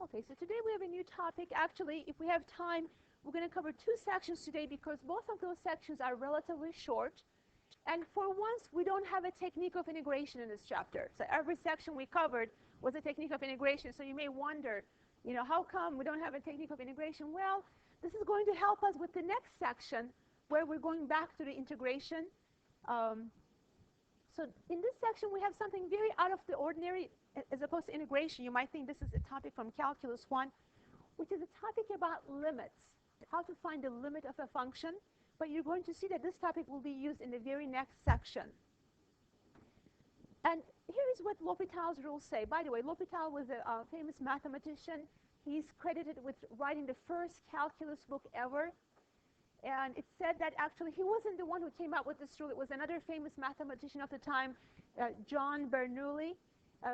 Okay, so today we have a new topic. Actually, if we have time, we're going to cover two sections today because both of those sections are relatively short. And for once, we don't have a technique of integration in this chapter. So every section we covered was a technique of integration. So you may wonder, how come we don't have a technique of integration? Well, this is going to help us with the next section where we're going back to the integration. So in this section, we have something very out of the ordinary as opposed to integration. You might think this is a topic from Calculus 1, which is a topic about limits, how to find the limit of a function. But you're going to see that this topic will be used in the very next section. And here is what L'Hopital's rules say. By the way, L'Hopital was a famous mathematician. He's credited with writing the first calculus book ever. And it said that actually he wasn't the one who came up with this rule. It was another famous mathematician of the time, John Bernoulli.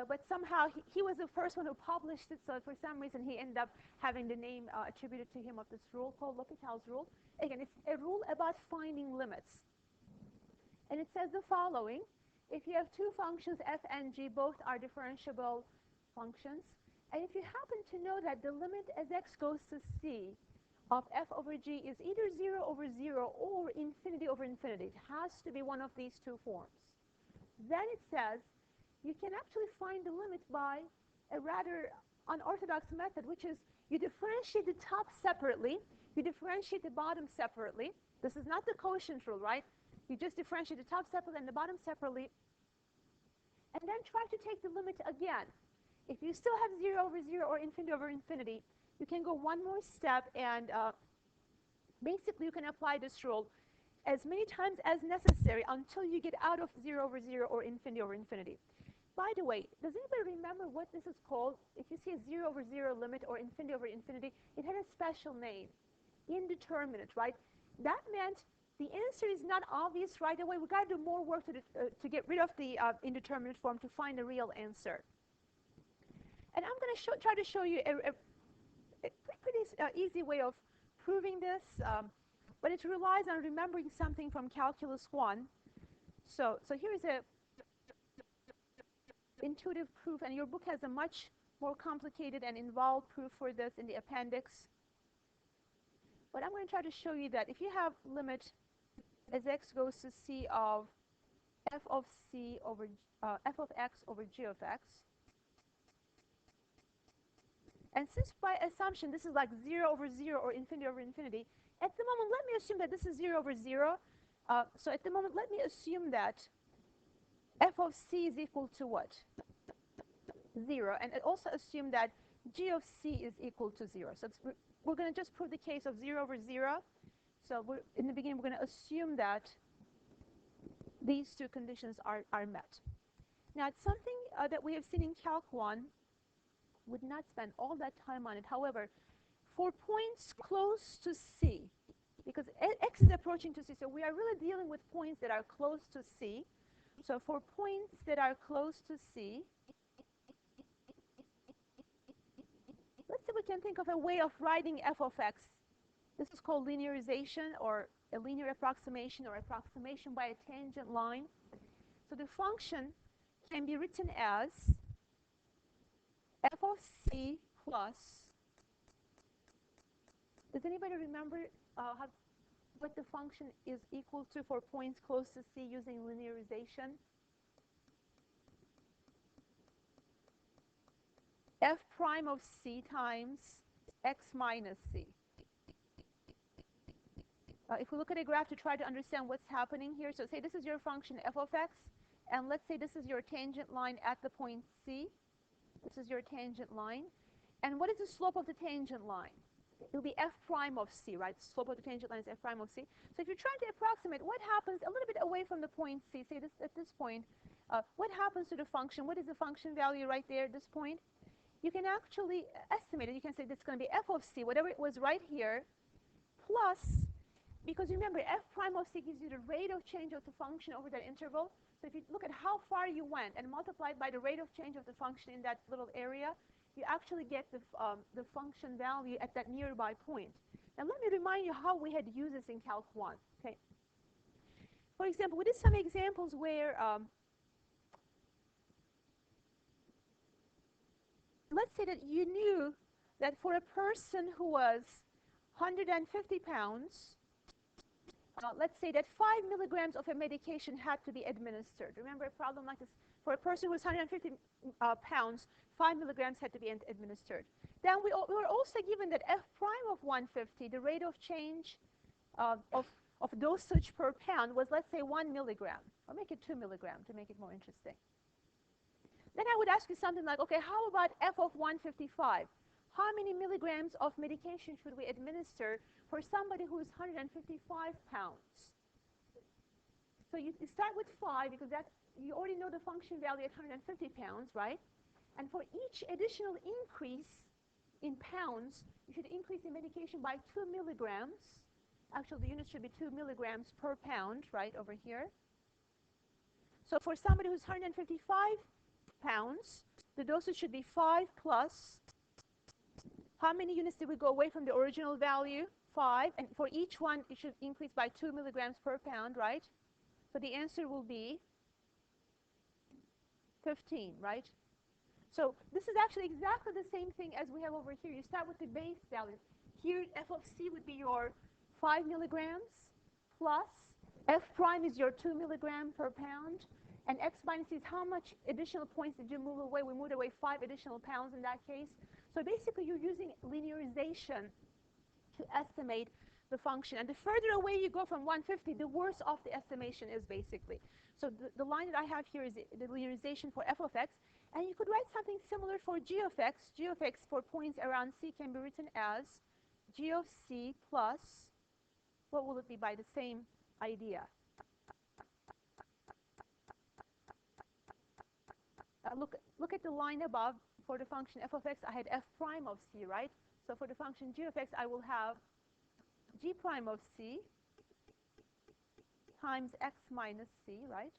But somehow he was the first one who published it, so for some reason he ended up having the name attributed to him of this rule called L'Hopital's rule. Again, it's a rule about finding limits. And it says the following: if you have two functions f and g, both are differentiable functions, and if you happen to know that the limit as x goes to c of f over g is either 0 over 0 or infinity over infinity, it has to be one of these two forms, then it says you can actually find the limit by a rather unorthodox method, which is you differentiate the top separately, you differentiate the bottom separately. This is not the quotient rule, right? You just differentiate the top separately and the bottom separately, and then try to take the limit again. If you still have 0 over 0 or infinity over infinity, you can go one more step, and basically you can apply this rule as many times as necessary until you get out of 0 over 0 or infinity over infinity. By the way, does anybody remember what this is called? If you see a 0 over 0 limit or infinity over infinity, it had a special name, indeterminate, right? That meant the answer is not obvious right away. We've got to do more work to get rid of the indeterminate form to find the real answer. And I'm going to try to show you a pretty easy way of proving this, but it relies on remembering something from Calculus 1. So here's a intuitive proof, and your book has a much more complicated and involved proof for this in the appendix. But I'm going to try to show you that if you have limit as x goes to c of f of x over g of x, and since by assumption this is like 0 over 0 or infinity over infinity, at the moment let me assume that this is 0 over 0. So at the moment let me assume that f of c is equal to what? 0. And also assume that g of c is equal to 0. So we're going to just prove the case of 0 over 0. So in the beginning we're going to assume that these two conditions are met. Now it's something that we have seen in Calc 1. Would not spend all that time on it. However, for points close to C, because x is approaching to C, so we are really dealing with points that are close to C. So for points that are close to C, let's see if we can think of a way of writing f of x. This is called linearization, or a linear approximation, or approximation by a tangent line. So the function can be written as f of c plus, does anybody remember what the function is equal to for points close to C using linearization? F prime of C times x minus C. If we look at a graph to try to understand what's happening here, so say this is your function f of x, and let's say this is your tangent line at the point C. This is your tangent line. And what is the slope of the tangent line? It will be f prime of c, right? The slope of the tangent line is f prime of c. So if you're trying to approximate what happens a little bit away from the point c, say this at this point, what happens to the function? What is the function value right there at this point? You can actually estimate it. You can say that's going to be f of c, whatever it was right here, plus, because remember, f prime of c gives you the rate of change of the function over that interval. So if you look at how far you went and multiply it by the rate of change of the function in that little area, you actually get the function value at that nearby point. Now let me remind you how we had used this in Calc 1. Okay. For example, we did some examples where let's say that you knew that for a person who was 150 pounds, let's say that 5 milligrams of a medication had to be administered. Remember a problem like this? For a person who was 150 pounds, 5 milligrams had to be administered. Then we were also given that f prime of 150, the rate of change of dosage per pound was, let's say, 1 milligram. Or make it 2 milligrams to make it more interesting. Then I would ask you something like, okay, how about f of 155? How many milligrams of medication should we administer for somebody who is 155 pounds? So you start with 5 because you already know the function value at 150 pounds, right? And for each additional increase in pounds, you should increase the medication by 2 milligrams. Actually, the unit should be 2 milligrams per pound, right, over here. So for somebody who's 155 pounds, the dosage should be 5 plus. How many units did we go away from the original value? 5. And for each one, it should increase by 2 milligrams per pound, right? So the answer will be 15, right? So this is actually exactly the same thing as we have over here. You start with the base value. Here, f of c would be your 5 milligrams plus f prime is your 2 milligram per pound. And x minus c is how much additional points did you move away? We moved away 5 additional pounds in that case. So basically, you're using linearization to estimate the function. And the further away you go from 150, the worse off the estimation is basically. So the line that I have here is the linearization for f of x. And you could write something similar for g of x. G of x for points around c can be written as g of c plus, what will it be by the same idea? Look at the line above. For the function f of x, I had f prime of c, right? So for the function g of x, I will have g prime of c times x minus c, right?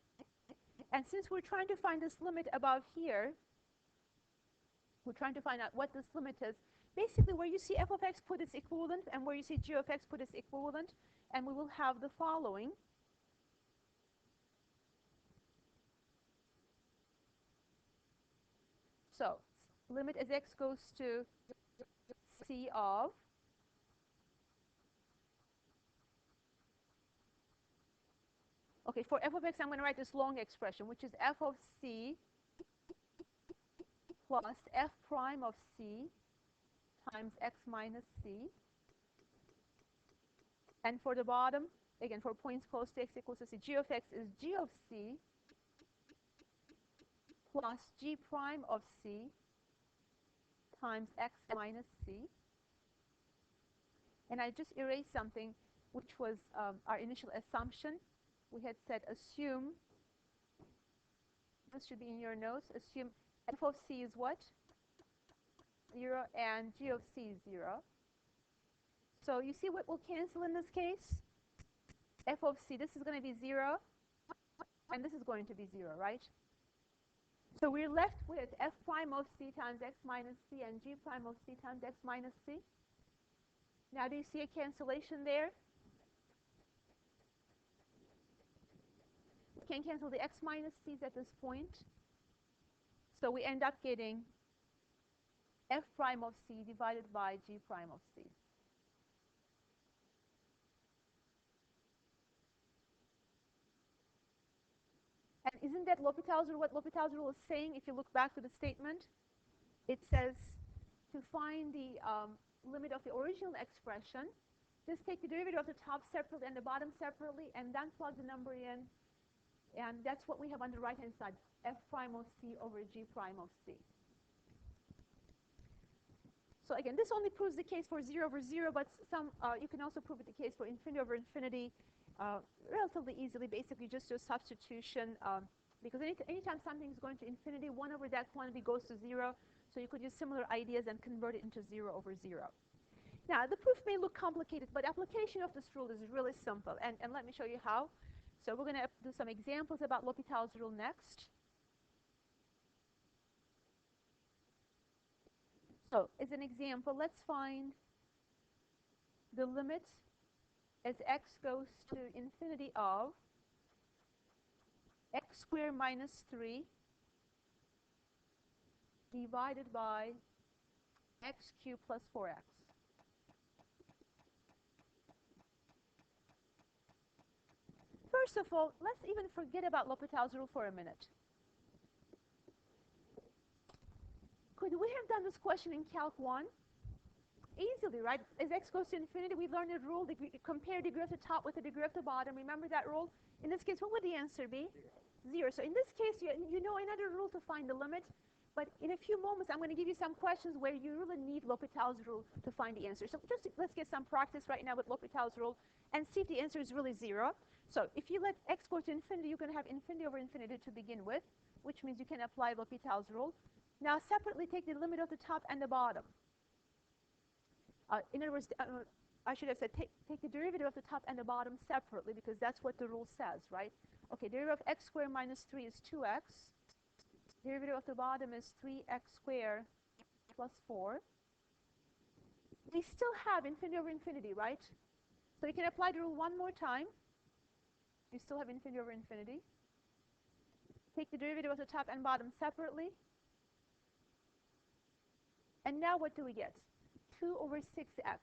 And since we're trying to find this limit above here, we're trying to find out what this limit is. Basically, where you see f of x, put its equivalent, and where you see g of x, put its equivalent, and we will have the following. So limit as x goes to c of okay, for f of x, I'm going to write this long expression, which is f of c plus f prime of c times x minus c. And for the bottom, again, for points close to x equals to c, g of x is g of c plus g prime of c times x minus c. And I just erased something, which was our initial assumption. We had said assume, this should be in your notes, assume f of c is what? 0 and g of c is 0. So you see what will cancel in this case? F of c, this is going to be 0, and this is going to be 0, right? So we're left with f prime of c times x minus c and g prime of c times x minus c. Now do you see a cancellation there? We can cancel the x minus c's at this point. So we end up getting f prime of c divided by g prime of c. And isn't that L'Hopital's rule, what L'Hopital's rule is saying? If you look back to the statement, it says to find the limit of the original expression, just take the derivative of the top separately and the bottom separately, and then plug the number in. And that's what we have on the right-hand side, f prime of c over g prime of c. So again, this only proves the case for 0 over 0, but you can also prove it the case for infinity over infinity relatively easily, basically just do a substitution. Because anytime something is going to infinity, 1 over that quantity goes to 0. So you could use similar ideas and convert it into 0 over 0. Now, the proof may look complicated, but application of this rule is really simple. And let me show you how. So we're going to do some examples about L'Hopital's rule next. So as an example, let's find the limit as x goes to infinity of x squared minus 3 divided by x cubed plus 4x. First of all, let's even forget about L'Hopital's rule for a minute. Could we have done this question in Calc 1? Easily, right? As x goes to infinity, we learned a rule, compare degree of the top with the degree of the bottom. Remember that rule? In this case, what would the answer be? 0. So in this case, you know another rule to find the limit. But in a few moments, I'm going to give you some questions where you really need L'Hopital's rule to find the answer. So let's get some practice right now with L'Hopital's rule and see if the answer is really 0. So if you let x go to infinity, you're going to have infinity over infinity to begin with, which means you can apply L'Hopital's rule. Now separately take the limit of the top and the bottom. In other words, I should have said take the derivative of the top and the bottom separately, because that's what the rule says, right? Okay, derivative of x squared minus 3 is 2x. Derivative of the bottom is 3x squared plus 4. We still have infinity over infinity, right? So you can apply the rule one more time. You still have infinity over infinity. Take the derivative of the top and bottom separately. And now what do we get? 2 over 6x.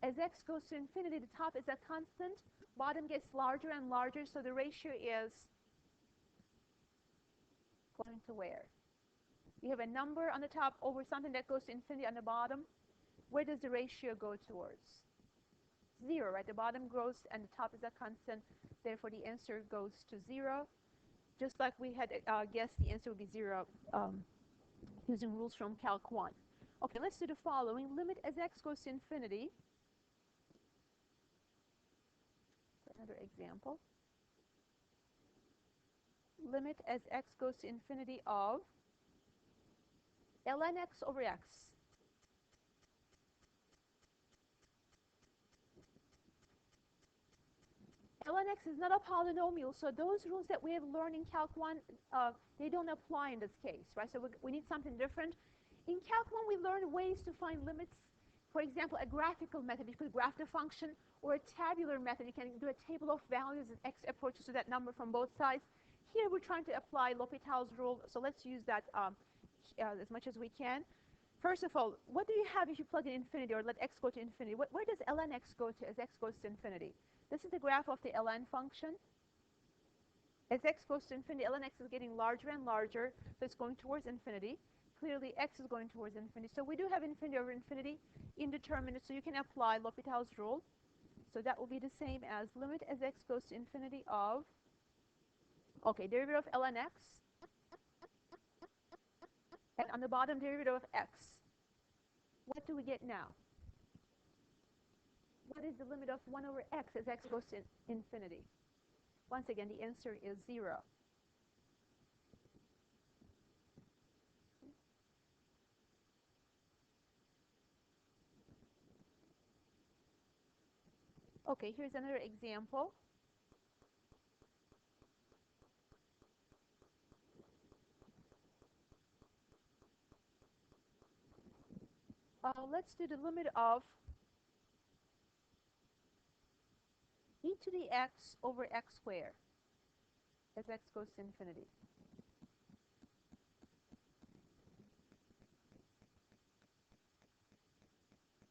As x goes to infinity, the top is a constant. Bottom gets larger and larger, so the ratio is going to where? You have a number on the top over something that goes to infinity on the bottom. Where does the ratio go towards? 0, right? The bottom grows and the top is a constant. Therefore, the answer goes to 0. Just like we had guessed, the answer would be 0 using rules from Calc 1. Okay, let's do the following. Limit as x goes to infinity. Another example. Limit as x goes to infinity of ln x over x. ln x is not a polynomial, so those rules that we have learned in Calc 1, they don't apply in this case, right? So we need something different. In Calc 1, we learned ways to find limits. For example, a graphical method. You could graph the function, or a tabular method. You can do a table of values as x approaches to that number from both sides. Here, we're trying to apply L'Hopital's rule, so let's use that as much as we can. First of all, what do you have if you plug in infinity or let x go to infinity? Where does ln x go to as x goes to infinity? This is the graph of the ln function. As x goes to infinity, ln x is getting larger and larger, so it's going towards infinity. Clearly, x is going towards infinity. So we do have infinity over infinity indeterminate, so you can apply L'Hopital's rule. So that will be the same as limit as x goes to infinity of, okay, derivative of ln x, and on the bottom, derivative of x. What do we get now? What is the limit of 1 over x as x goes to infinity? Once again, the answer is 0. Okay, here's another example. Let's do the limit of e to the x over x squared as x goes to infinity.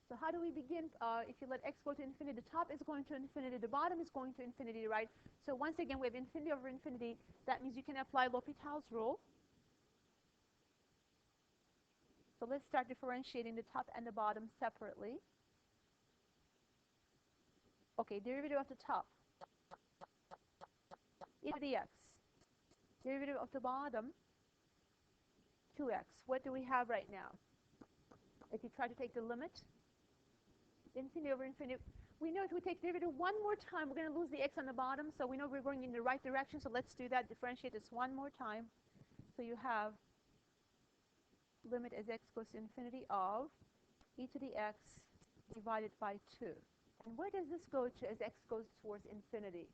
So how do we begin? If you let x go to infinity, the top is going to infinity, the bottom is going to infinity, right? So once again, we have infinity over infinity. That means you can apply L'Hopital's rule. So let's start differentiating the top and the bottom separately. Okay, derivative of the top, e to the x. Derivative of the bottom, 2x. What do we have right now? If you try to take the limit, infinity over infinity, we know if we take derivative one more time, we're going to lose the x on the bottom, so we know we're going in the right direction, so let's do that. Differentiate this one more time. So you have limit as x goes to infinity of e to the x divided by 2. And where does this go to as x goes towards infinity?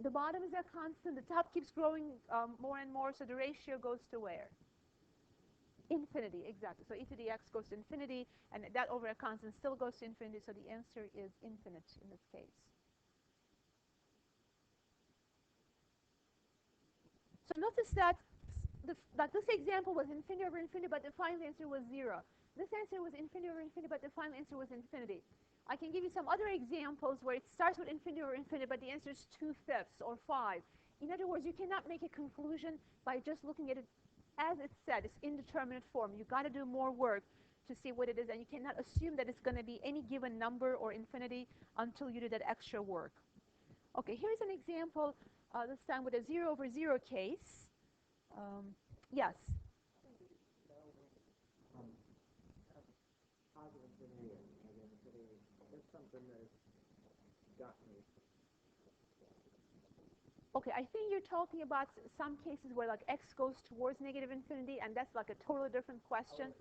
The bottom is a constant, the top keeps growing more and more, so the ratio goes to where? Infinity, exactly. So e to the x goes to infinity, and that over a constant still goes to infinity, so the answer is infinite in this case. So notice that this example was infinity over infinity, but the final answer was 0. This answer was infinity over infinity, but the final answer was infinity. I can give you some other examples where it starts with infinity over infinity, but the answer is 2/5 or 5. In other words, you cannot make a conclusion by just looking at it as it said. It's indeterminate form. You got to do more work to see what it is, and you cannot assume that it's going to be any given number or infinity until you do that extra work. Okay, here's an example, this time with a 0 over 0 case. Yes? Okay, I think you're talking about some cases where like x goes towards negative infinity, and that's like a totally different question.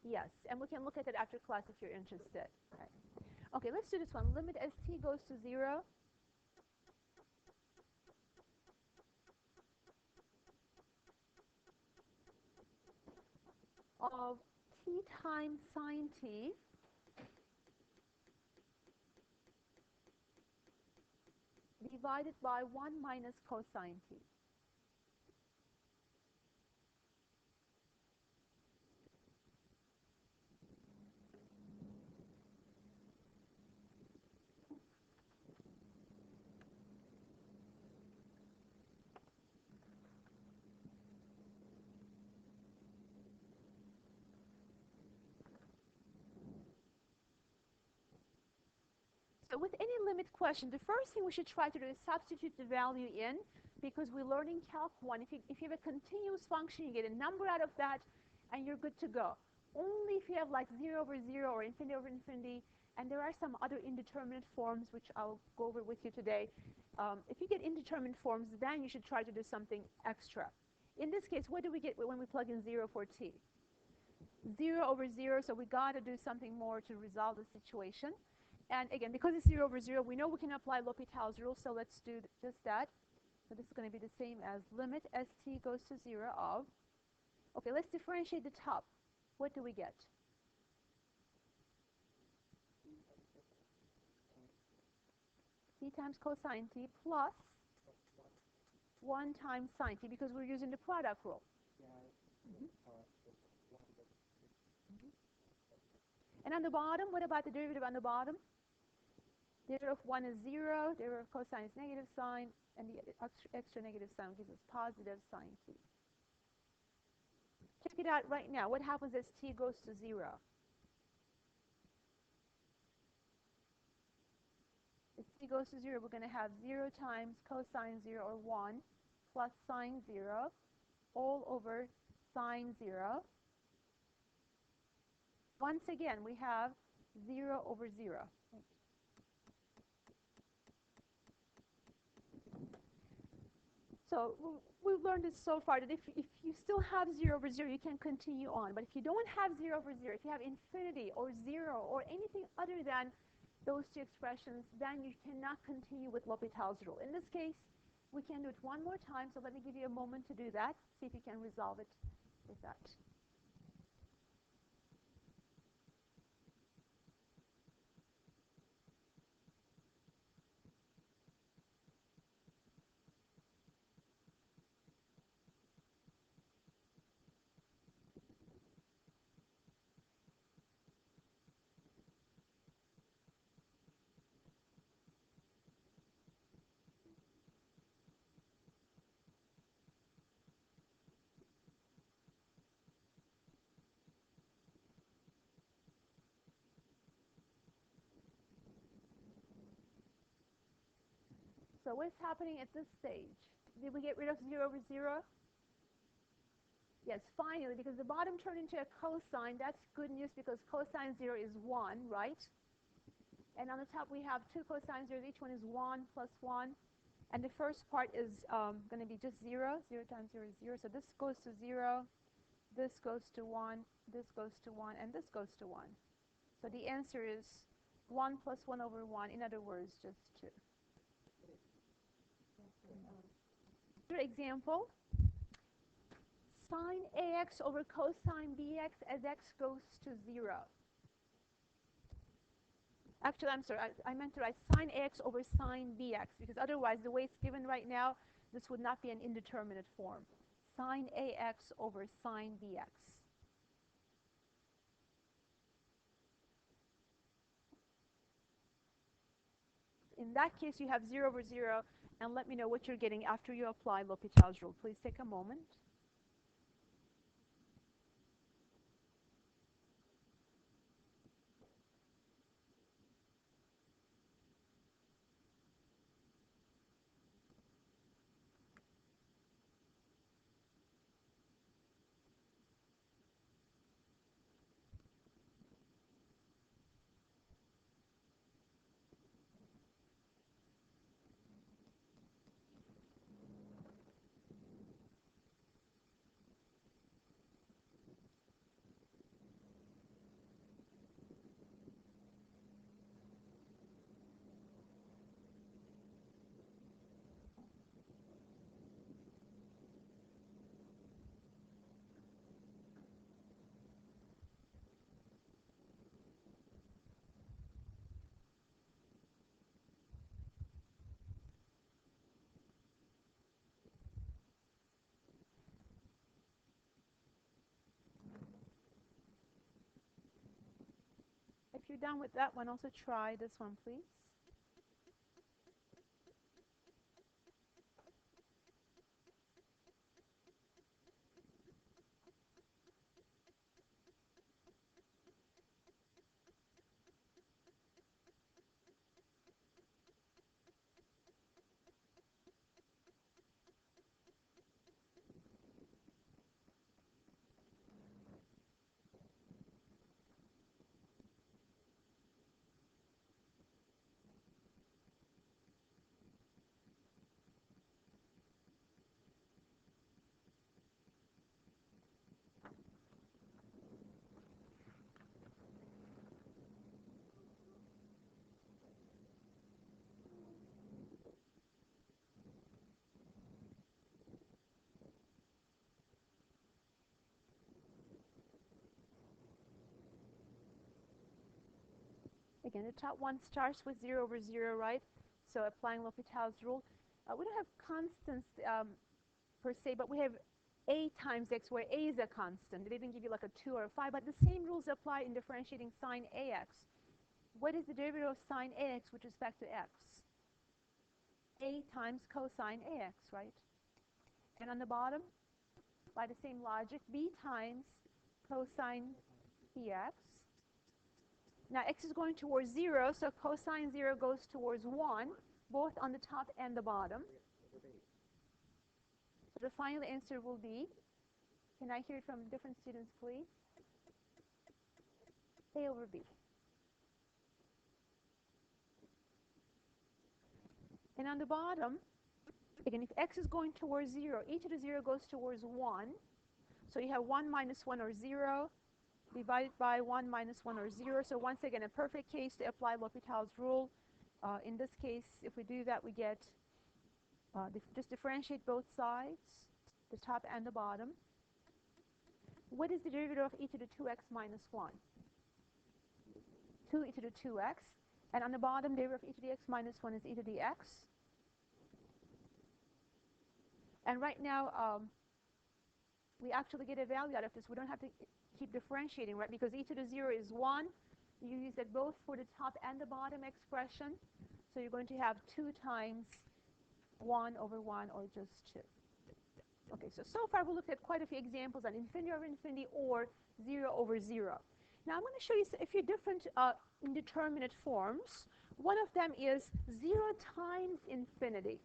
Yes, and we can look at it after class if you're interested. Right. Okay, let's do this one. Limit as t goes to 0 of t times sine t divided by 1 minus cosine t. So with any limit question, the first thing we should try to do is substitute the value in, because we learn in Calc 1, if you have a continuous function, you get a number out of that, and you're good to go. Only if you have like 0 over 0 or infinity over infinity, and there are some other indeterminate forms, which I'll go over with you today. If you get indeterminate forms, then you should try to do something extra. In this case, what do we get when we plug in 0 for t? 0 over 0, so we got to do something more to resolve the situation. And again, because it's 0 over 0, we know we can apply L'Hopital's rule, so let's do just that. So this is going to be the same as limit as t goes to 0 of, okay, let's differentiate the top. What do we get? T times cosine t plus 1 times sine t, because we're using the product rule. And on the bottom, what about the derivative on the bottom? Derivative of 1 is 0, derivative of cosine is negative sine, and the extra negative sign gives us positive sine t. Check it out right now. What happens as t goes to 0? As t goes to 0, we're going to have 0 times cosine 0, or 1, plus sine 0, all over sine 0. Once again, we have 0 over 0. So we've learned this so far that if you still have 0 over 0, you can continue on. But if you don't have 0 over 0, if you have infinity or 0 or anything other than those two expressions, then you cannot continue with L'Hopital's rule. In this case, we can do it one more time. So let me give you a moment to do that. See if you can resolve it with that. So what's happening at this stage? Did we get rid of 0 over 0? Yes, finally, because the bottom turned into a cosine. That's good news because cosine 0 is 1, right? And on the top, we have 2 cosine zeros. Each one is 1 plus 1. And the first part is going to be just 0. 0 times 0 is 0. So this goes to 0. This goes to 1. This goes to 1. And this goes to 1. So the answer is 1 plus 1 over 1. In other words, just 2. Another example. Sine ax over cosine bx as x goes to 0. Actually, I'm sorry, I meant to write sine ax over sine bx, because otherwise, the way it's given right now, this would not be an indeterminate form. Sine AX over sine BX. In that case, you have 0 over 0, and let me know what you're getting after you apply L'Hopital's rule. Please take a moment. If you're done with that one, also try this one, please. Again, the top one starts with 0 over 0, right? So applying L'Hopital's rule. We don't have constants per se, but we have a times x, where a is a constant. They didn't give you like a 2 or a 5, but the same rules apply in differentiating sine ax. What is the derivative of sine ax with respect to x? A times cosine ax, right? And on the bottom, by the same logic, b times cosine bx. Now x is going towards 0, so cosine 0 goes towards 1, both on the top and the bottom. So the final answer will be, can I hear it from different students, please? A over B. And on the bottom, again, if x is going towards 0, e to the 0 goes towards 1. So you have 1 minus 1 or 0, divided by 1 minus 1 or 0. So once again, a perfect case to apply L'Hopital's rule. In this case, if we do that, we get, just differentiate both sides, the top and the bottom. What is the derivative of e to the 2x minus 1? 2 e to the 2x. And on the bottom, derivative of e to the x minus 1 is e to the x. And right now, we actually get a value out of this. We don't have to keep differentiating, right? Because e to the 0 is 1. You use it both for the top and the bottom expression. So you're going to have 2 times 1 over 1, or just 2. Okay, so far we looked at quite a few examples on infinity over infinity or 0 over 0. Now I'm going to show you a few different indeterminate forms. One of them is 0 times infinity.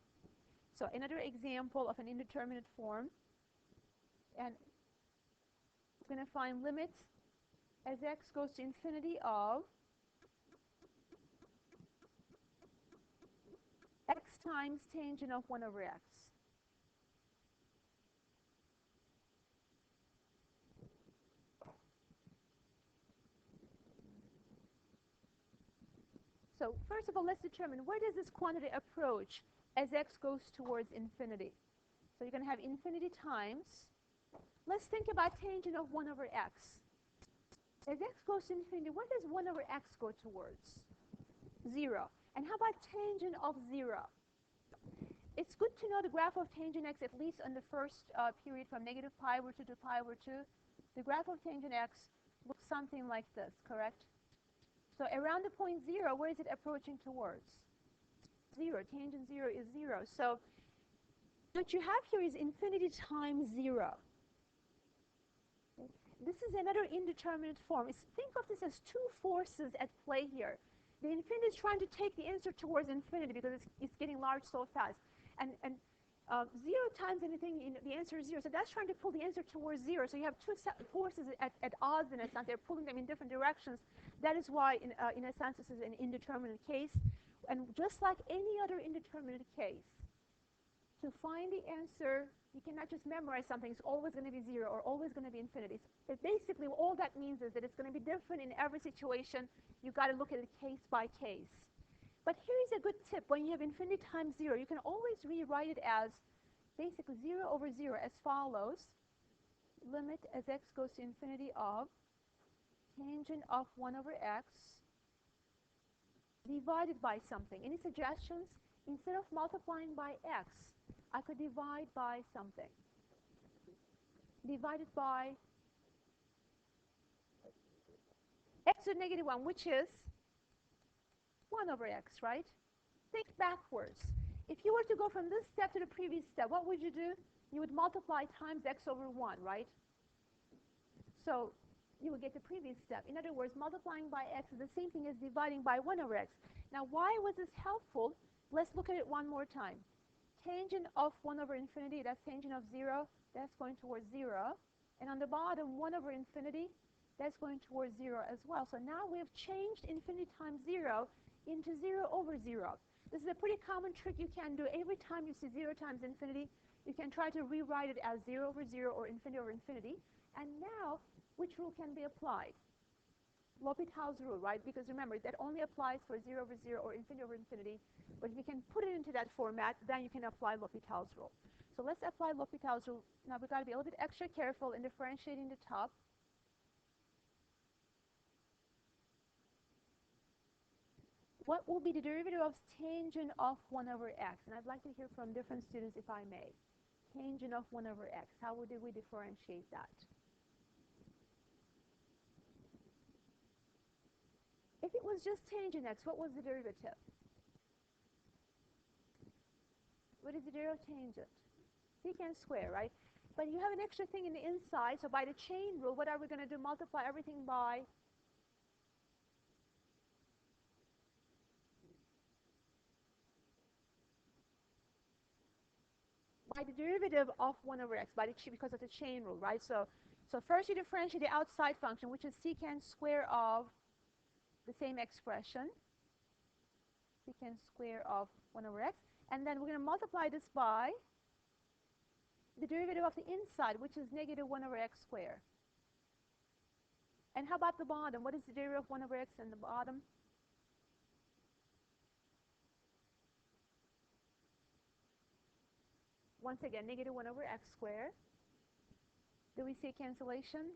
So another example of an indeterminate form. And we're going to find limits as x goes to infinity of x times tangent of 1 over x. So first of all, let's determine where does this quantity approach as x goes towards infinity. So you're going to have infinity times. Let's think about tangent of 1 over x. As x goes to infinity, where does 1 over x go towards? 0. And how about tangent of 0? it's good to know the graph of tangent x at least on the first period from negative pi over 2 to pi over 2. The graph of tangent x looks something like this, correct? So around the point 0, where is it approaching towards? 0. Tangent 0 is 0. So what you have here is infinity times 0. Okay. This is another indeterminate form. Think of this as two forces at play here. The infinity is trying to take the answer towards infinity because it's getting large so fast. And 0 times anything, the answer is 0. So that's trying to pull the answer towards 0. So you have two forces at odds in a sense. They're pulling them in different directions. That is why, in a sense, this is an indeterminate case. And just like any other indeterminate case, to find the answer, you cannot just memorize something. It's always going to be 0 or always going to be infinity. Basically, all that means is that it's going to be different in every situation. You've got to look at it case by case. But here is a good tip. When you have infinity times 0, you can always rewrite it as basically 0 over 0 as follows. Limit as x goes to infinity of tangent of 1 over x divided by something. Any suggestions? Instead of multiplying by x, I could divide by something. Divided by x to the negative 1, which is 1 over x, right? Think backwards. If you were to go from this step to the previous step, what would you do? You would multiply times x over 1, right? So you would get the previous step. In other words, multiplying by x is the same thing as dividing by 1 over x. Now, why was this helpful? Let's look at it one more time. Tangent of 1 over infinity, that's tangent of 0, that's going towards 0. And on the bottom, 1 over infinity, that's going towards 0 as well. So now we have changed infinity times 0 into 0 over 0. This is a pretty common trick you can do. Every time you see 0 times infinity, you can try to rewrite it as 0 over 0 or infinity over infinity. And now, which rule can be applied? L'Hopital's rule, right? Because remember, that only applies for 0 over 0 or infinity over infinity. But if you can put it into that format, then you can apply L'Hopital's rule. So let's apply L'Hopital's rule. Now, we've got to be a little bit extra careful in differentiating the top. What will be the derivative of tangent of 1 over x? And I'd like to hear from different students, if I may. Tangent of 1 over x. How would we differentiate that? If it was just tangent x, what was the derivative? What is the derivative of tangent? Secant square, right? But you have an extra thing in the inside, so by the chain rule, what are we going to do? Multiply everything by the derivative of 1 over x, because of the chain rule, right? So first you differentiate the outside function, which is secant square of the same expression, secant square of 1 over x. And then we're going to multiply this by the derivative of the inside, which is negative 1 over x squared. And how about the bottom? What is the derivative of 1 over x in the bottom? Once again, negative 1 over x squared. Do we see cancellation?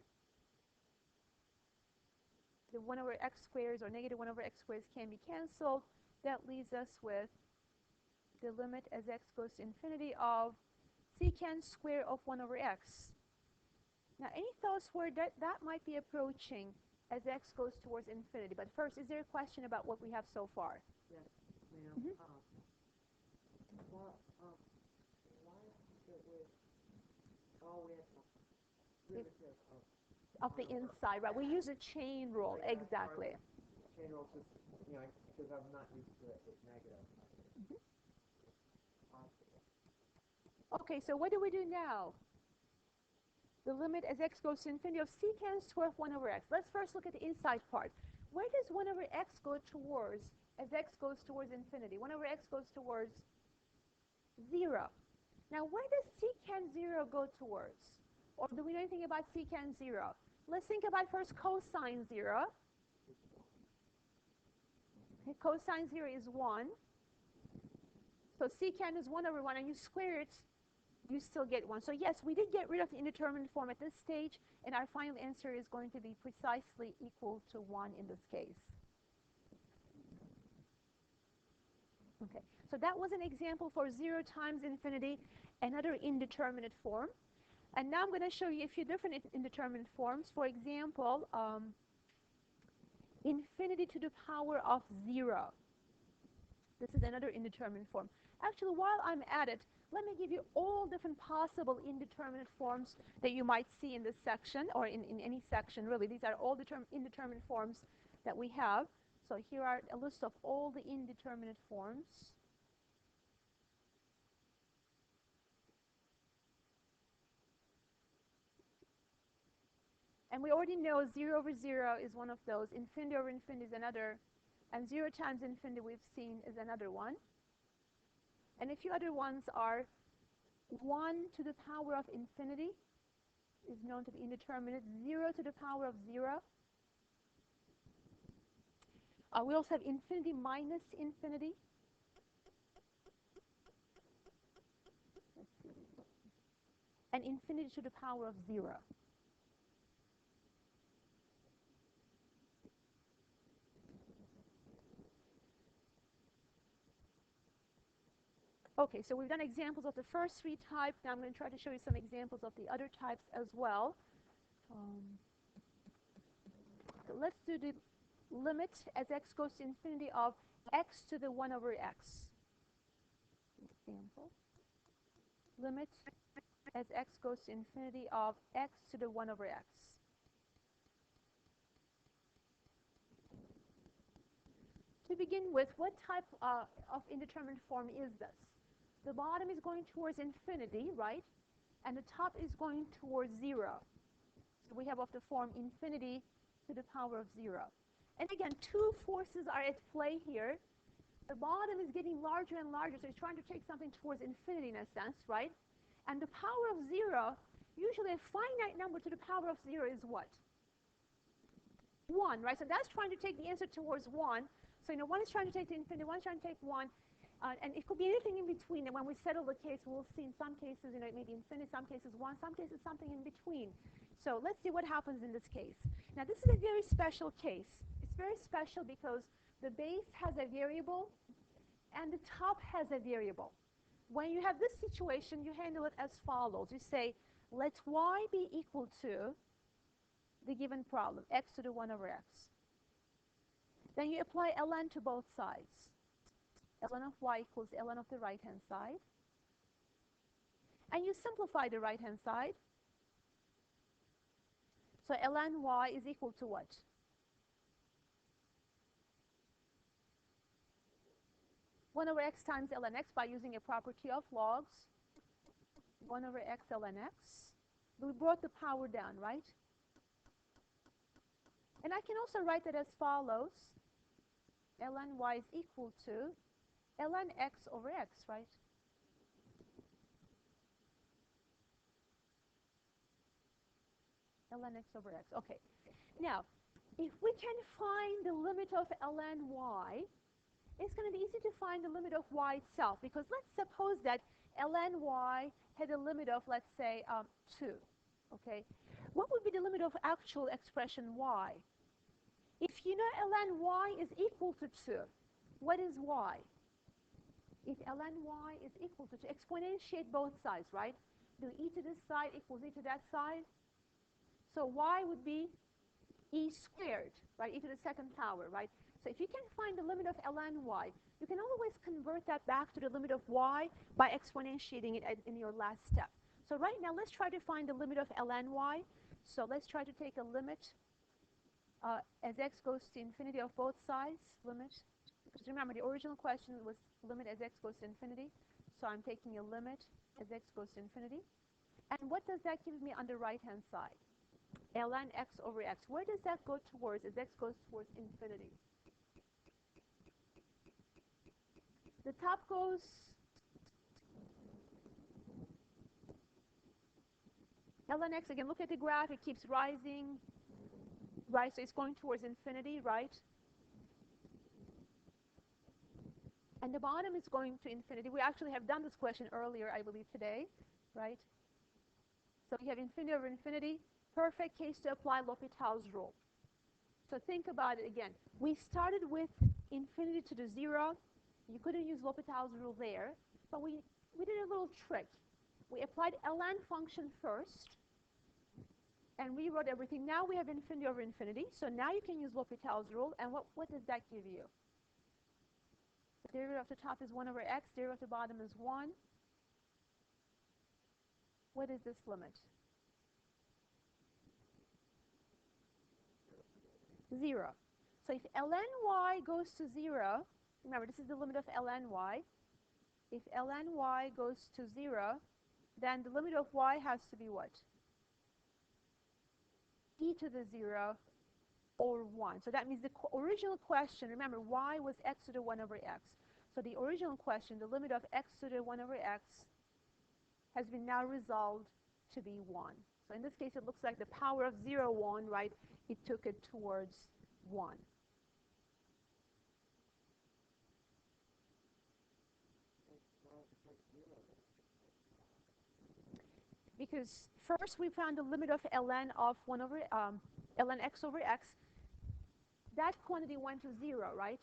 The 1 over x squares or negative 1 over x squares can be canceled. That leaves us with the limit as x goes to infinity of secant square of 1 over x. Now, any thoughts where that might be approaching as x goes towards infinity? But first, is there a question about what we have so far? Yes, ma'am. Why is it with always derivative of the inside, right? We use a chain rule, exactly. Chain rule, just, because I'm not used to it with negative. Okay, so what do we do now? The limit as x goes to infinity of secant square of 1 over x. Let's first look at the inside part. Where does 1 over x go towards as x goes towards infinity? 1 over x goes towards 0. Now, where does secant 0 go towards? Or do we know anything about secant 0? Let's think about first cosine 0. Okay, cosine 0 is 1. So secant is 1 over 1, and you square it, you still get 1. So yes, we did get rid of the indeterminate form at this stage, and our final answer is going to be precisely equal to 1 in this case. Okay, so So that was an example for 0 times infinity, another indeterminate form. And now I'm going to show you a few different indeterminate forms. For example, infinity to the power of 0. This is another indeterminate form. Actually, while I'm at it, let me give you all different possible indeterminate forms that you might see in this section, or in any section, really. These are all indeterminate forms that we have. So here are a list of all the indeterminate forms. And we already know 0 over 0 is one of those. Infinity over infinity is another. And 0 times infinity we've seen is another one. And a few other ones are 1 to the power of infinity is known to be indeterminate. 0 to the power of 0. We also have infinity minus infinity. And infinity to the power of 0. Okay, so we've done examples of the first 3 types. Now I'm going to try to show you some examples of the other types as well. So let's do the limit as x goes to infinity of x to the 1 over x. Example. Limit as x goes to infinity of x to the 1 over x. To begin with, what type of indeterminate form is this? The bottom is going towards infinity, right? And the top is going towards 0. So we have of the form infinity to the power of 0. And again, 2 forces are at play here. The bottom is getting larger and larger, so it's trying to take something towards infinity in a sense, right? And the power of 0, usually a finite number to the power of 0 is what? 1, right? So that's trying to take the answer towards 1. So, one is trying to take to infinity, one is trying to take 1. And it could be anything in between. And when we settle the case, we'll see in some cases, it may be infinity, some cases 1, some cases something in between. So let's see what happens in this case. Now, this is a very special case. It's very special because the base has a variable and the top has a variable. When you have this situation, you handle it as follows. You say, let y be equal to the given problem, x to the 1 over x. Then you apply ln to both sides. ln of y equals ln of the right-hand side. And you simplify the right-hand side. So ln y is equal to what? One over x times ln x by using a property of logs. 1 over x ln x. We brought the power down, right? And I can also write that as follows. ln y is equal to ln x over x, right? ln x over x. Okay. Now, if we can find the limit of ln y, it's going to be easy to find the limit of y itself, because let's suppose that ln y had a limit of, let's say, 2. Okay. What would be the limit of actual expression y? If you know ln y is equal to 2, what is y? If ln y is equal to 2, exponentiate both sides, right? Do e to this side equals e to that side. So y would be e squared, right? E to the second power, right? So if you can find the limit of ln y, you can always convert that back to the limit of y by exponentiating it in your last step. So right now, let's try to find the limit of ln y. So let's try to take a limit as x goes to infinity of both sides, limit. Because remember, the original question was limit as x goes to infinity. So I'm taking a limit as x goes to infinity. And what does that give me on the right-hand side? ln x over x. Where does that go towards as x goes towards infinity? The top goes ln x, again, look at the graph. It keeps rising, right? So it's going towards infinity, right? And the bottom is going to infinity. We actually have done this question earlier, I believe, today, right? So we have infinity over infinity. Perfect case to apply L'Hopital's rule. So think about it again. We started with infinity to the 0. You couldn't use L'Hopital's rule there, but we did a little trick. We applied ln function first, and rewrote everything. Now we have infinity over infinity, so now you can use L'Hopital's rule, and what does that give you? The derivative of the top is 1 over x, derivative of the bottom is 1. What is this limit? 0. So if ln y goes to 0, remember this is the limit of ln y. If ln y goes to 0, then the limit of y has to be what? E to the 0 or 1. So that means the original question, remember y was x to the 1 over x. So the original question, the limit of x to the 1 over x, has been now resolved to be 1. So in this case, it looks like the power of 0, 1, right? It took it towards 1. Because first we found the limit of ln of 1 over ln x over x. That quantity went to 0, right?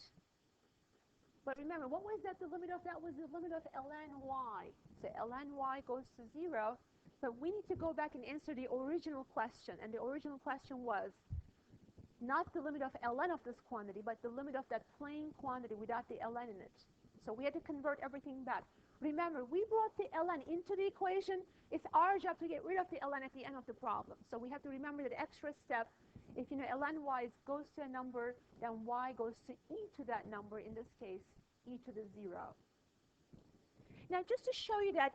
But remember, what was that? The limit of that was the limit of ln y. So ln y goes to 0. But we need to go back and answer the original question. And the original question was not the limit of ln of this quantity, but the limit of that plain quantity without the ln in it. So we had to convert everything back. Remember, we brought the ln into the equation. It's our job to get rid of the ln at the end of the problem. So we have to remember that extra step. If you know ln y goes to a number, then y goes to e to that number, in this case, e to the 0. Now, just to show you that,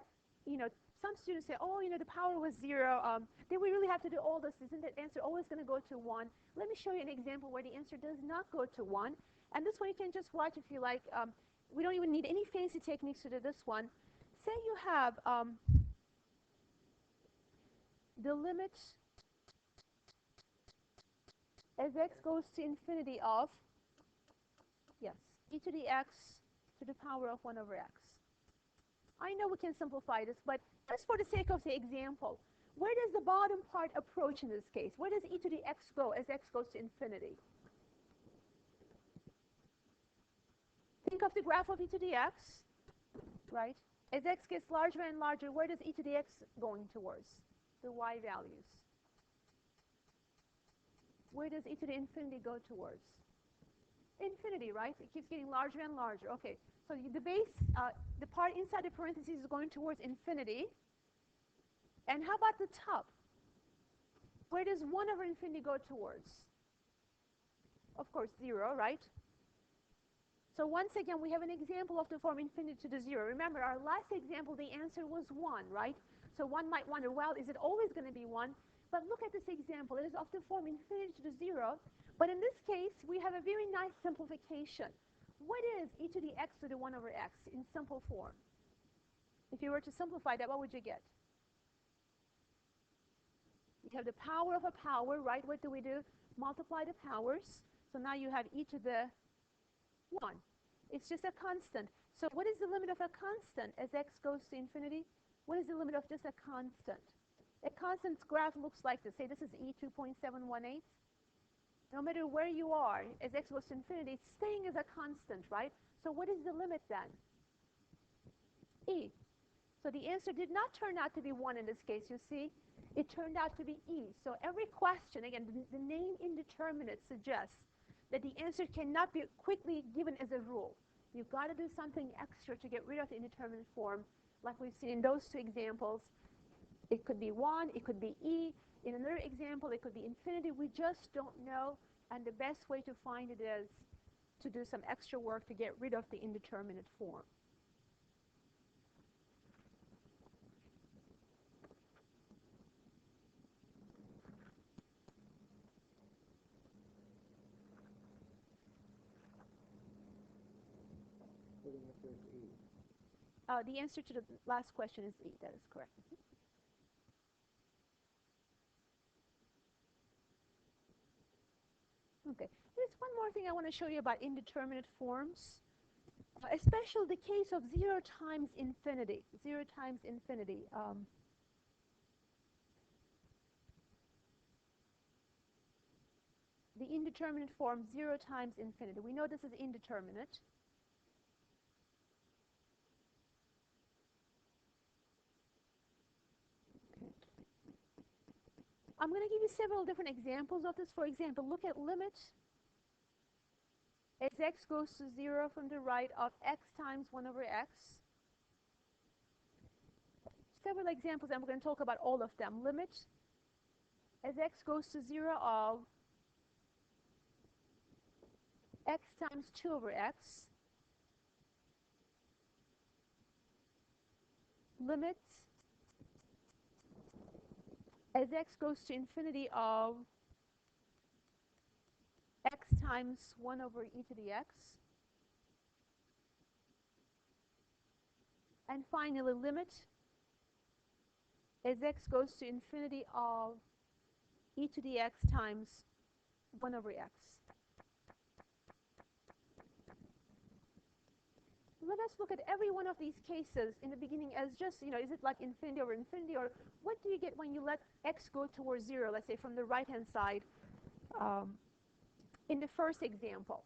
some students say, oh, the power was 0. Then we really have to do all this. Isn't the answer always going to go to 1? Let me show you an example where the answer does not go to 1. And this one you can just watch if you like. We don't even need any fancy techniques to do this one. Say you have the limit as x goes to infinity of, yes, e to the x to the power of 1 over x. I know we can simplify this, but just for the sake of the example, where does the bottom part approach in this case? Where does e to the x go as x goes to infinity? Think of the graph of e to the x, right? As x gets larger and larger, where does e to the x going towards? The y values. Where does e to the infinity go towards? Infinity, right? It keeps getting larger and larger. Okay, so the base, the part inside the parentheses is going towards infinity. And how about the top? Where does 1 over infinity go towards? Of course, 0, right? So once again, we have an example of the form infinity to the 0. Remember, our last example, the answer was 1, right? So one might wonder, well, is it always going to be 1? But look at this example. It is of the form infinity to the 0. But in this case, we have a very nice simplification. What is e to the x to the 1 over x in simple form? If you were to simplify that, what would you get? You have the power of a power, right? What do? Multiply the powers. So now you have e to the 1. It's just a constant. So what is the limit of a constant as x goes to infinity? What is the limit of just a constant? A constant's graph looks like this. Say this is e 2.718. No matter where you are, as x goes to infinity, it's staying as a constant, right? So what is the limit then? E. So the answer did not turn out to be 1 in this case, you see. It turned out to be E. So every question, again, the name indeterminate suggests that the answer cannot be quickly given as a rule. You've got to do something extra to get rid of the indeterminate form, like we've seen in those two examples. It could be 1, it could be E. In another example, it could be infinity. We just don't know, and the best way to find it is to do some extra work to get rid of the indeterminate form. The answer to the last question is E. That is correct. Okay. There's one more thing I want to show you about indeterminate forms, especially the case of 0 times infinity. 0 times infinity. The indeterminate form 0 times infinity. We know this is indeterminate. I'm going to give you several different examples of this. For example, look at limit as x goes to 0 from the right of x times 1 over x. Several examples, and we're going to talk about all of them. Limit as x goes to 0 of x times 2 over x. Limit as x goes to infinity of x times 1 over e to the x. And finally, limit as x goes to infinity of e to the x times 1 over x. Let us look at every one of these cases in the beginning as just, is it like infinity over infinity, or what do you get when you let x go towards 0, let's say from the right-hand side in the first example?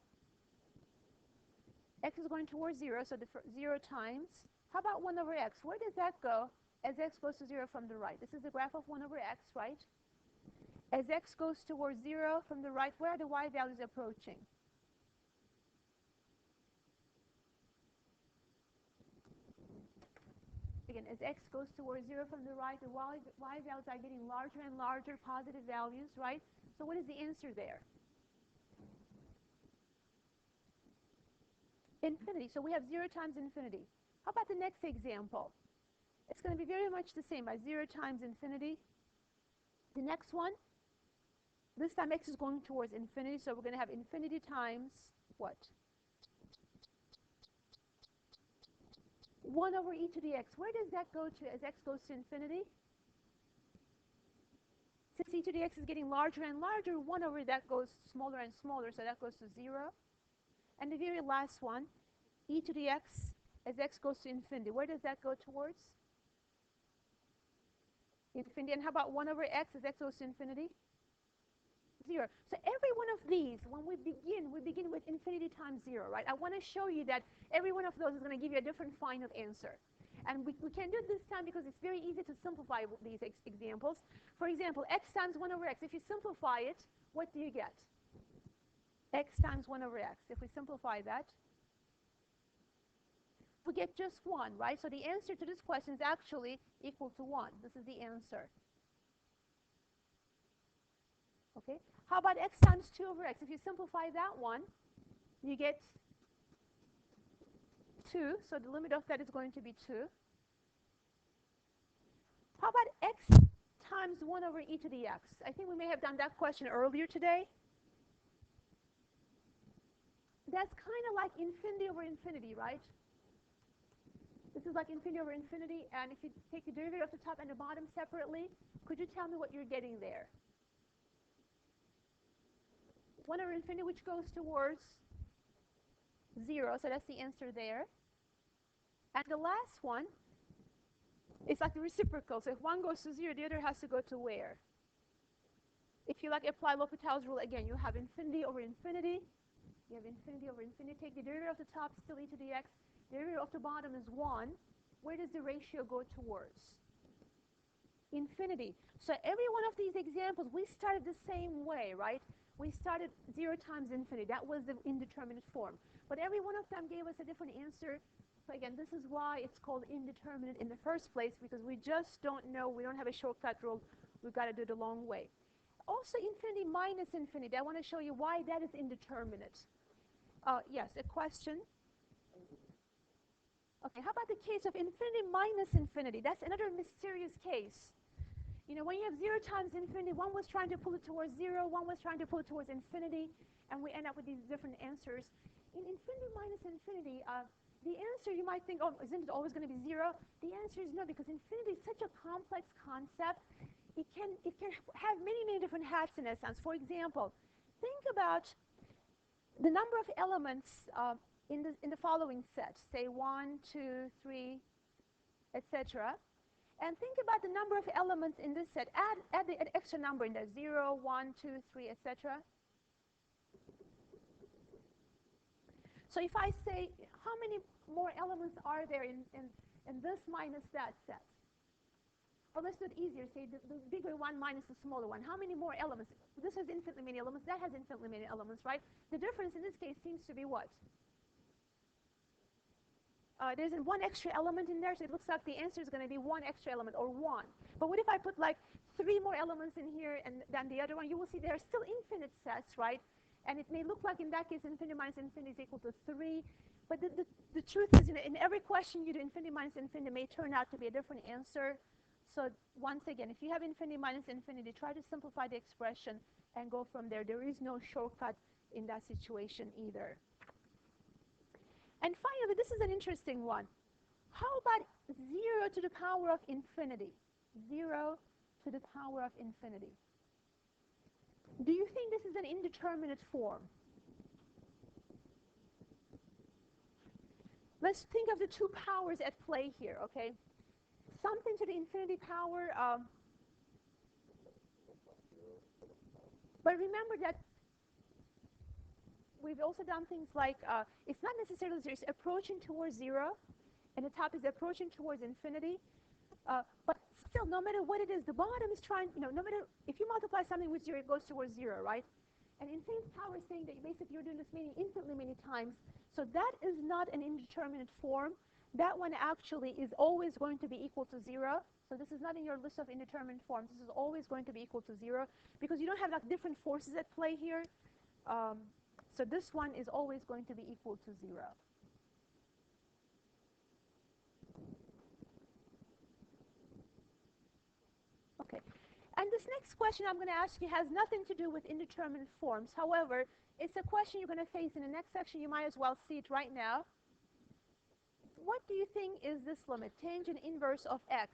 X is going towards 0, so the 0 times. How about 1 over x? Where does that go as x goes to 0 from the right? This is the graph of 1 over x, right? As x goes towards 0 from the right, where are the y values approaching? Again, as x goes towards 0 from the right, the y values are getting larger and larger, positive values, right? So what is the answer there? Infinity. So we have 0 times infinity. How about the next example? It's going to be very much the same, by 0 times infinity. The next one, this time x is going towards infinity, so we're going to have infinity times what? 1 over e to the x. Where does that go to as x goes to infinity? Since e to the x is getting larger and larger, 1 over that goes smaller and smaller, so that goes to 0. And the very last one, e to the x as x goes to infinity. Where does that go towards? Infinity. And how about 1 over x as x goes to infinity? 0. So every one of these, when we begin with infinity times 0, right? I want to show you that every one of those is going to give you a different final answer. And we can do it this time because it's very easy to simplify these examples. For example, x times 1 over x. If you simplify it, what do you get? X times 1 over x. If we simplify that, we get just 1, right? So the answer to this question is actually equal to 1. This is the answer. Okay. How about x times 2 over x? If you simplify that one, you get 2. So the limit of that is going to be 2. How about x times 1 over e to the x? I think we may have done that question earlier today. That's kind of like infinity over infinity, right? This is like infinity over infinity, and if you take the derivative of the top and the bottom separately, could you tell me what you're getting there? 1 over infinity, which goes towards 0, so that's the answer there. And the last one is like the reciprocal, so if one goes to 0, the other has to go to where? If you like apply L'Hopital's rule again, you have infinity over infinity. You have infinity over infinity. Take the derivative of the top, still e to the x. The derivative of the bottom is 1. Where does the ratio go towards? Infinity. So every one of these examples, we started the same way, right? We started 0 times infinity. That was the indeterminate form. But every one of them gave us a different answer. So again, this is why it's called indeterminate in the first place, because we just don't know. We don't have a shortcut rule. We've got to do it the long way. Also, infinity minus infinity. I want to show you why that is indeterminate. Yes, a question. Okay, how about the case of infinity minus infinity? That's another mysterious case. You know, when you have 0 times infinity, one was trying to pull it towards 0, one was trying to pull it towards infinity, and we end up with these different answers. In infinity minus infinity, the answer you might think, oh, isn't it always going to be 0? The answer is no, because infinity is such a complex concept. It can have many different hats in a sense. For example, think about the number of elements in the following set, say 1, 2, 3, etc. And think about the number of elements in this set. Add the extra number in there, 0, 1, 2, 3, etc. So if I say, how many more elements are there in this minus that set? let's do it easier. Say the bigger one minus the smaller one. How many more elements? This has infinitely many elements. That has infinitely many elements, right? The difference in this case seems to be what? There's one extra element in there, so it looks like the answer is going to be one extra element, or 1. But what if I put like 3 more elements in here and than the other one? You will see there are still infinite sets, right? And it may look like in that case infinity minus infinity is equal to 3. But the truth is, in every question you do, infinity minus infinity may turn out to be a different answer. So once again, if you have infinity minus infinity, try to simplify the expression and go from there. There is no shortcut in that situation either. And finally, this is an interesting one. How about 0 to the power of infinity? 0 to the power of infinity. Do you think this is an indeterminate form? Let's think of the two powers at play here, okay? Something to the infinity power. But remember that we've also done things like, it's not necessarily it's approaching towards 0, and the top is approaching towards infinity. But still, no matter what it is, the bottom is trying, no matter, if you multiply something with 0, it goes towards 0, right? And infinite power is saying that basically you're doing this infinitely many times. So that is not an indeterminate form. That one actually is always going to be equal to 0. So this is not in your list of indeterminate forms. This is always going to be equal to 0 because you don't have like different forces at play here. So this one is always going to be equal to 0. Okay. And this next question I'm going to ask you has nothing to do with indeterminate forms. However, it's a question you're going to face in the next section. You might as well see it right now. What do you think is this limit? Tangent inverse of x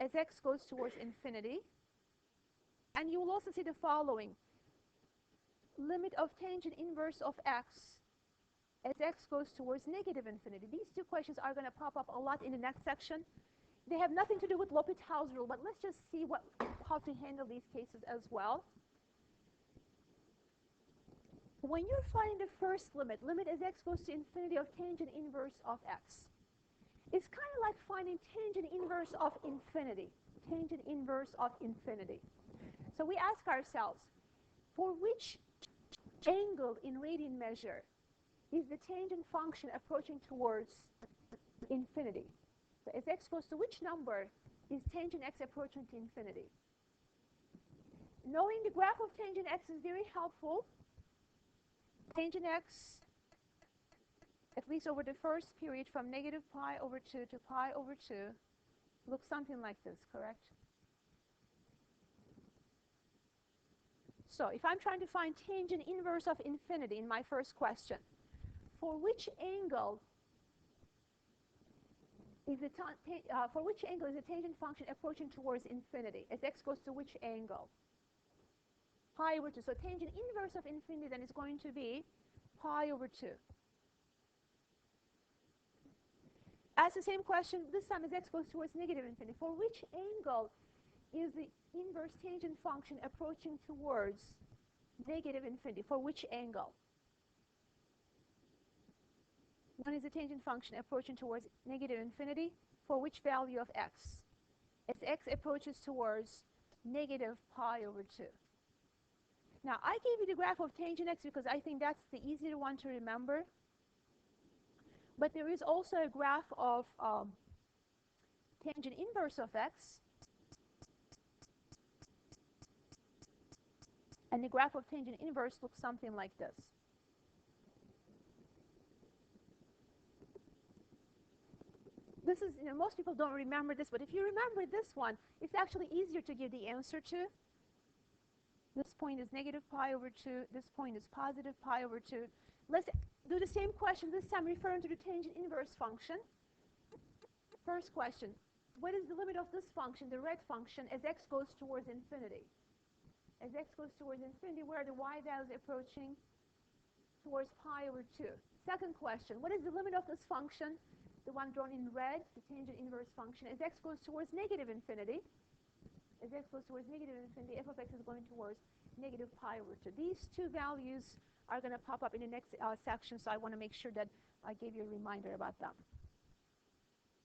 as x goes towards infinity. And you will also see the following. Limit of tangent inverse of x as x goes towards negative infinity. These two questions are going to pop up a lot in the next section. They have nothing to do with L'Hopital's rule, but let's just see how to handle these cases as well. When you're finding the first limit as x goes to infinity of tangent inverse of x, it's kind of like finding tangent inverse of infinity. Tangent inverse of infinity. So we ask ourselves, for which angle in radian measure is the tangent function approaching towards infinity? So as x goes to which number is tangent x approaching to infinity? Knowing the graph of tangent x is very helpful. Tangent x, at least over the first period from negative pi over 2 to pi over 2, looks something like this, correct? So if I'm trying to find tangent inverse of infinity in my first question, for which angle is the tangent function approaching towards infinity? As x goes to which angle? Pi over 2. So tangent inverse of infinity then is going to be pi over 2. Ask the same question this time as x goes towards negative infinity. For which angle is the inverse tangent function approaching towards negative infinity? For which angle? One is the tangent function approaching towards negative infinity. For which value of x? As x approaches towards negative pi over 2. Now, I gave you the graph of tangent x because I think that's the easier one to remember. But there is also a graph of tangent inverse of x. And the graph of tangent inverse looks something like this. This is, most people don't remember this, but if you remember this one, it's actually easier to give the answer to. This point is negative pi over 2. This point is positive pi over 2. Let's do the same question, this time referring to the tangent inverse function. First question, what is the limit of this function, the red function, as x goes towards infinity? As x goes towards infinity, where are the y values approaching towards pi over 2? Second question, what is the limit of this function, the one drawn in red, the tangent inverse function, as x goes towards negative infinity? As x goes towards negative infinity, f of x is going towards negative pi over 2. These two values are going to pop up in the next section, so I want to make sure that I gave you a reminder about them.